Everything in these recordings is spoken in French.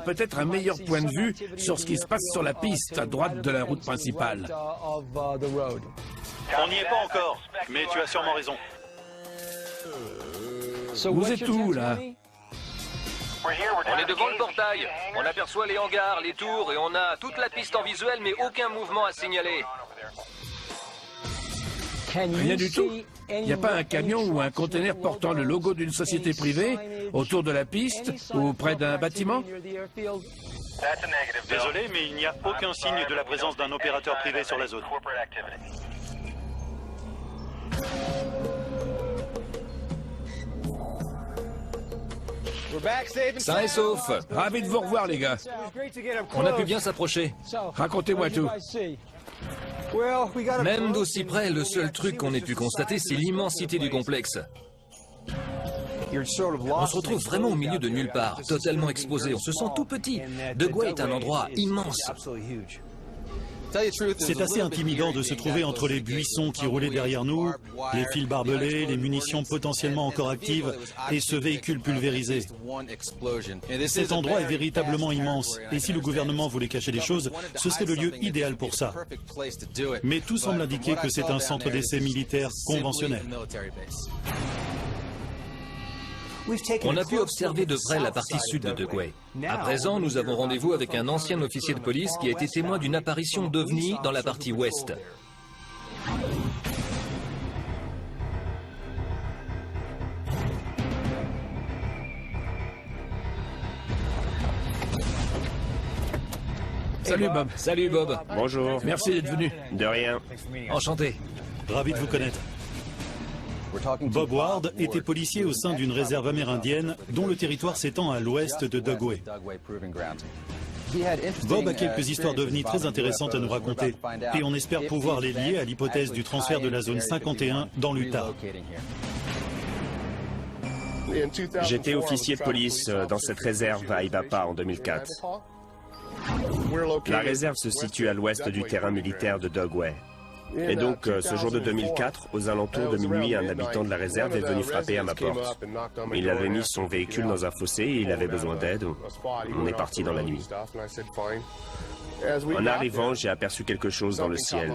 peut-être un meilleur point de vue sur ce qui se passe sur la piste, à droite de la route principale. On n'y est pas encore, mais tu as sûrement raison. Vous êtes où, là? On est devant le portail. On aperçoit les hangars, les tours et on a toute la piste en visuel mais aucun mouvement à signaler. Rien du tout? Il n'y a pas un camion ou un conteneur portant le logo d'une société privée autour de la piste ou près d'un bâtiment? Désolé, mais il n'y a aucun signe de la présence d'un opérateur privé sur la zone. Sain et sauf. Ravi de vous revoir, les gars. On a pu bien s'approcher. Racontez-moi tout. Même d'aussi près, le seul truc qu'on ait pu constater, c'est l'immensité du complexe. On se retrouve vraiment au milieu de nulle part, totalement exposé. On se sent tout petit. Dugway est un endroit immense. C'est assez intimidant de se trouver entre les buissons qui roulaient derrière nous, les fils barbelés, les munitions potentiellement encore actives et ce véhicule pulvérisé. Cet endroit est véritablement immense et si le gouvernement voulait cacher des choses, ce serait le lieu idéal pour ça. Mais tout semble indiquer que c'est un centre d'essai militaire conventionnel. On a pu observer de près la partie sud de Dugway. À présent, nous avons rendez-vous avec un ancien officier de police qui a été témoin d'une apparition d'OVNI dans la partie ouest. Salut, Bob. Salut Bob. Bonjour. Merci d'être venu. De rien. Enchanté. Ravi de vous connaître. Bob Ward était policier au sein d'une réserve amérindienne dont le territoire s'étend à l'ouest de Dugway. Bob a quelques histoires d'OVNI très intéressantes à nous raconter et on espère pouvoir les lier à l'hypothèse du transfert de la zone 51 dans l'Utah. J'étais officier de police dans cette réserve à Ibapa en 2004. La réserve se situe à l'ouest du terrain militaire de Dugway. Et donc, ce jour de 2004, aux alentours de minuit, un habitant de la réserve est venu frapper à ma porte. Il avait mis son véhicule dans un fossé et il avait besoin d'aide. On est parti dans la nuit. En arrivant, j'ai aperçu quelque chose dans le ciel.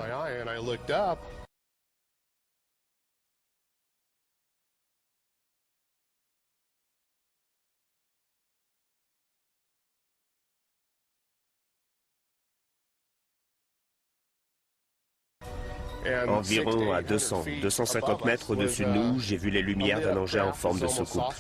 Environ à 250 mètres au-dessus de nous, j'ai vu les lumières d'un engin en forme de soucoupe.